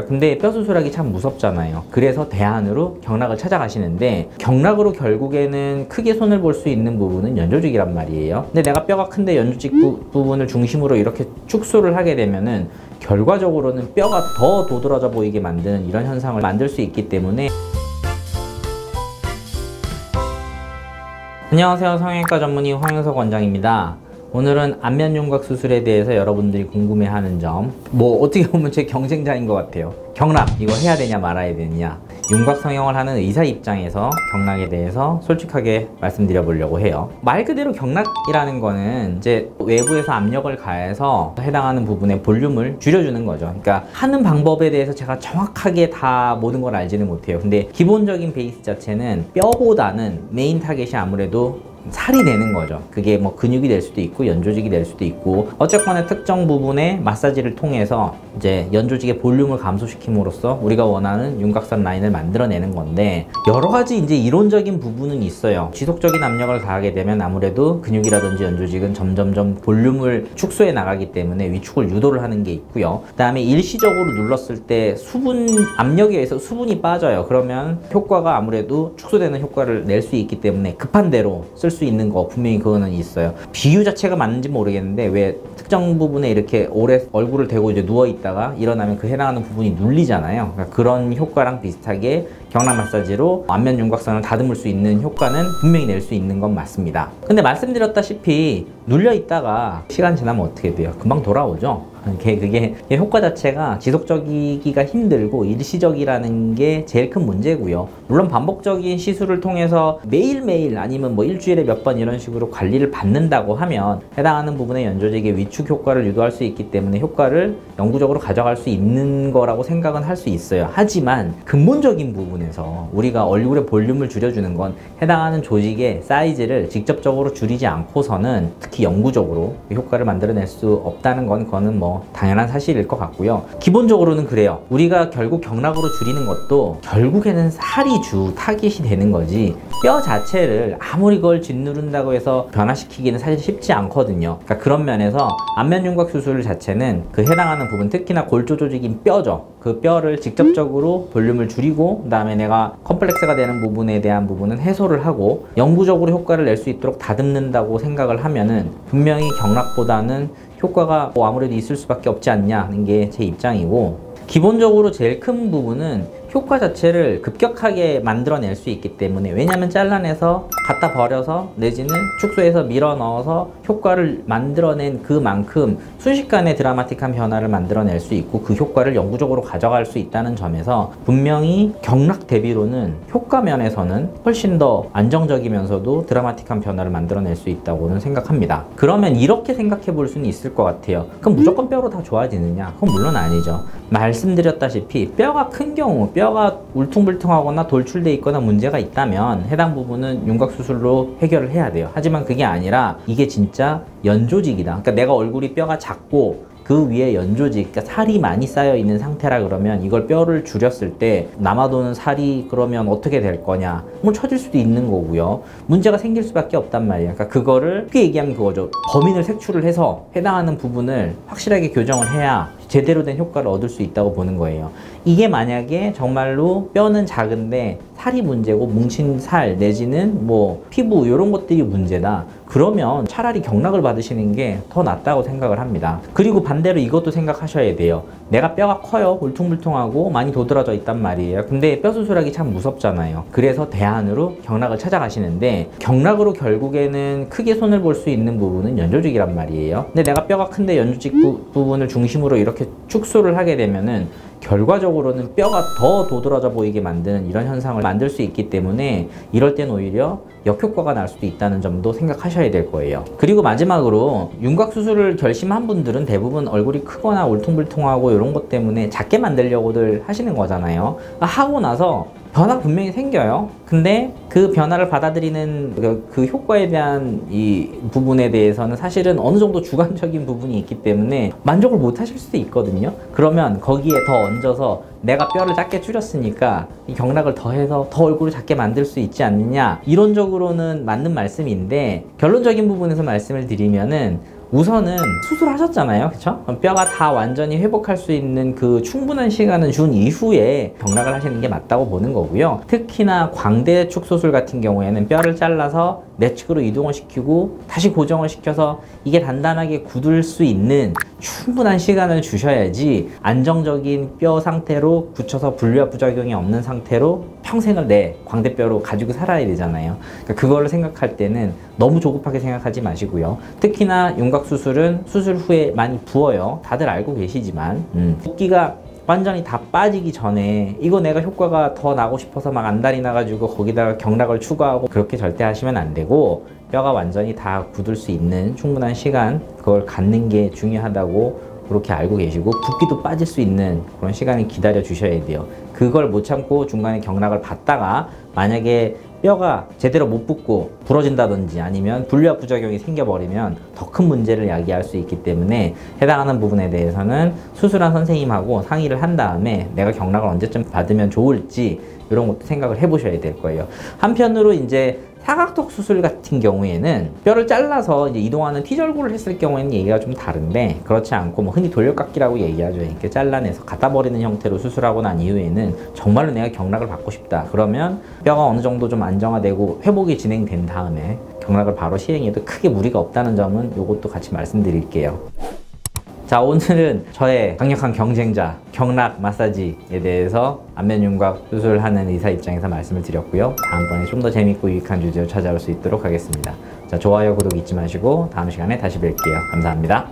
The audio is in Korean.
근데 뼈 수술하기 참 무섭잖아요. 그래서 대안으로 경락을 찾아가시는데, 경락으로 결국에는 크게 손을 볼 수 있는 부분은 연조직이란 말이에요. 근데 내가 뼈가 큰데 연조직 부분을 중심으로 이렇게 축소를 하게 되면은 결과적으로는 뼈가 더 도드라져 보이게 만드는 이런 현상을 만들 수 있기 때문에. 안녕하세요, 성형외과 전문의 황영석 원장입니다. 오늘은 안면윤곽 수술에 대해서 여러분들이 궁금해하는 점, 어떻게 보면 제 경쟁자인 것 같아요. 경락, 이거 해야 되냐 말아야 되냐. 윤곽 성형을 하는 의사 입장에서 경락에 대해서 솔직하게 말씀드려 보려고 해요. 말 그대로 경락이라는 거는 이제 외부에서 압력을 가해서 해당하는 부분의 볼륨을 줄여주는 거죠. 그러니까 하는 방법에 대해서 제가 정확하게 다 모든 걸 알지는 못해요. 근데 기본적인 베이스 자체는 뼈보다는 메인 타겟이 아무래도 살이 되는 거죠. 그게 근육이 될 수도 있고 연조직이 될 수도 있고, 어쨌거나 특정 부분의 마사지를 통해서 이제 연조직의 볼륨을 감소시킴으로써 우리가 원하는 윤곽선 라인을 만들어내는 건데, 여러 가지 이제 이론적인 부분은 있어요. 지속적인 압력을 가하게 되면 아무래도 근육이라든지 연조직은 점점점 볼륨을 축소해 나가기 때문에 위축을 유도를 하는 게 있고요. 그 다음에 일시적으로 눌렀을 때 압력에 의해서 수분이 빠져요. 그러면 효과가 아무래도 축소되는 효과를 낼 수 있기 때문에 급한 대로 쓸 수 있는 거 분명히 그거는 있어요. 비유 자체가 맞는지 모르겠는데, 왜 특정 부분에 이렇게 오래 얼굴을 대고 이제 누워 있다가 일어나면 그 해당하는 부분이 눌리잖아요. 그러니까 그런 효과랑 비슷하게 경락 마사지로 안면 윤곽선을 다듬을 수 있는 효과는 분명히 낼 수 있는 건 맞습니다. 근데 말씀드렸다시피 눌려 있다가 시간 지나면 어떻게 돼요? 금방 돌아오죠. 그게 효과 자체가 지속적이기가 힘들고 일시적이라는 게 제일 큰 문제고요. 물론 반복적인 시술을 통해서 매일매일 아니면 일주일에 몇 번 이런 식으로 관리를 받는다고 하면 해당하는 부분의 연조직의 위축 효과를 유도할 수 있기 때문에 효과를 영구적으로 가져갈 수 있는 거라고 생각은 할 수 있어요. 하지만 근본적인 부분에서 우리가 얼굴의 볼륨을 줄여주는 건 해당하는 조직의 사이즈를 직접적으로 줄이지 않고서는 특히 영구적으로 효과를 만들어낼 수 없다는 건 그거는 당연한 사실일 것 같고요. 기본적으로는 그래요. 우리가 결국 경락으로 줄이는 것도 결국에는 살이 주 타깃이 되는 거지, 뼈 자체를 아무리 그걸 짓누른다고 해서 변화시키기는 사실 쉽지 않거든요. 그러니까 그런 면에서 안면윤곽 수술 자체는 그 해당하는 부분, 특히나 골조 조직인 뼈죠. 그 뼈를 직접적으로 볼륨을 줄이고, 그 다음에 내가 컴플렉스가 되는 부분에 대한 부분은 해소를 하고 영구적으로 효과를 낼 수 있도록 다듬는다고 생각을 하면은 분명히 경락보다는 효과가 아무래도 있을 수밖에 없지 않냐는 게 제 입장이고, 기본적으로 제일 큰 부분은 효과 자체를 급격하게 만들어낼 수 있기 때문에, 왜냐면 잘라내서 갖다 버려서 내지는 축소해서 밀어 넣어서 효과를 만들어낸 그만큼 순식간에 드라마틱한 변화를 만들어낼 수 있고 그 효과를 영구적으로 가져갈 수 있다는 점에서 분명히 경락 대비로는 효과 면에서는 훨씬 더 안정적이면서도 드라마틱한 변화를 만들어낼 수 있다고는 생각합니다. 그러면 이렇게 생각해 볼 수는 있을 것 같아요. 그럼 무조건 뼈로 다 좋아지느냐? 그건 물론 아니죠. 말씀드렸다시피 뼈가 큰 경우, 뼈가 울퉁불퉁하거나 돌출돼 있거나 문제가 있다면 해당 부분은 윤곽 수술로 해결을 해야 돼요. 하지만 그게 아니라 이게 진짜 연조직이다. 그러니까 내가 얼굴이 뼈가 작고 그 위에 연조직, 그러니까 살이 많이 쌓여 있는 상태라 그러면 이걸 뼈를 줄였을 때 남아도는 살이 그러면 어떻게 될 거냐? 처질 수도 있는 거고요. 문제가 생길 수밖에 없단 말이에요. 그러니까 그거를 쉽게 얘기하면 그거죠. 범인을 색출을 해서 해당하는 부분을 확실하게 교정을 해야 제대로 된 효과를 얻을 수 있다고 보는 거예요. 이게 만약에 정말로 뼈는 작은데 살이 문제고 뭉친 살 내지는 피부 이런 것들이 문제다, 그러면 차라리 경락을 받으시는 게 더 낫다고 생각을 합니다. 그리고 반대로 이것도 생각하셔야 돼요. 내가 뼈가 커요. 울퉁불퉁하고 많이 도드라져 있단 말이에요. 근데 뼈 수술하기 참 무섭잖아요. 그래서 대안으로 경락을 찾아가시는데, 경락으로 결국에는 크게 손을 볼 수 있는 부분은 연조직이란 말이에요. 근데 내가 뼈가 큰데 연조직 부분을 중심으로 이렇게 축소를 하게 되면은 결과적으로는 뼈가 더 도드라져 보이게 만드는 이런 현상을 만들 수 있기 때문에 이럴 땐 오히려 역효과가 날 수도 있다는 점도 생각하셔야 될 거예요. 그리고 마지막으로 윤곽 수술을 결심한 분들은 대부분 얼굴이 크거나 울퉁불퉁하고 이런 것 때문에 작게 만들려고들 하시는 거잖아요. 하고 나서 변화가 분명히 생겨요. 근데 그 변화를 받아들이는 그 효과에 대한 이 부분에 대해서는 사실은 어느 정도 주관적인 부분이 있기 때문에 만족을 못 하실 수도 있거든요. 그러면 거기에 더 얹어서 내가 뼈를 작게 줄였으니까 이 경락을 더해서 더 얼굴을 작게 만들 수 있지 않느냐, 이론적으로는 맞는 말씀인데 결론적인 부분에서 말씀을 드리면은 우선은 수술하셨잖아요, 그쵸? 뼈가 다 완전히 회복할 수 있는 그 충분한 시간을 준 이후에 경락을 하시는 게 맞다고 보는 거고요. 특히나 광대축 수술 같은 경우에는 뼈를 잘라서 내측으로 이동을 시키고 다시 고정을 시켜서 이게 단단하게 굳을 수 있는 충분한 시간을 주셔야지 안정적인 뼈 상태로 굳혀서 분리화 부작용이 없는 상태로 평생을 내 광대뼈로 가지고 살아야 되잖아요. 그러니까 그거를 생각할 때는 너무 조급하게 생각하지 마시고요. 특히나 윤곽 수술은 수술 후에 많이 부어요. 다들 알고 계시지만 붓기가 완전히 다 빠지기 전에 이거 내가 효과가 더 나고 싶어서 막 안달이 나가지고 거기다가 경락을 추가하고 그렇게 절대 하시면 안 되고, 뼈가 완전히 다 굳을 수 있는 충분한 시간 그걸 갖는 게 중요하다고 그렇게 알고 계시고, 붓기도 빠질 수 있는 그런 시간을 기다려 주셔야 돼요. 그걸 못 참고 중간에 경락을 받다가 만약에 뼈가 제대로 못 붙고 부러진다든지 아니면 분리화 부작용이 생겨버리면 더 큰 문제를 야기할 수 있기 때문에 해당하는 부분에 대해서는 수술한 선생님하고 상의를 한 다음에 내가 경락을 언제쯤 받으면 좋을지 이런 것도 생각을 해보셔야 될 거예요. 한편으로 이제 사각턱 수술 같은 경우에는 뼈를 잘라서 이제 이동하는 T절구를 했을 경우에는 얘기가 좀 다른데, 그렇지 않고 뭐 흔히 돌려깎기라고 얘기하죠. 이렇게 잘라내서 갖다 버리는 형태로 수술하고 난 이후에는 정말로 내가 경락을 받고 싶다 그러면 뼈가 어느 정도 좀 안정화되고 회복이 진행된 다음에 경락을 바로 시행해도 크게 무리가 없다는 점은 이것도 같이 말씀드릴게요. 자, 오늘은 저의 강력한 경쟁자 경락 마사지에 대해서 안면윤곽 수술하는 의사 입장에서 말씀을 드렸고요. 다음번에 좀 더 재밌고 유익한 주제로 찾아올 수 있도록 하겠습니다. 자, 좋아요, 구독 잊지 마시고 다음 시간에 다시 뵐게요. 감사합니다.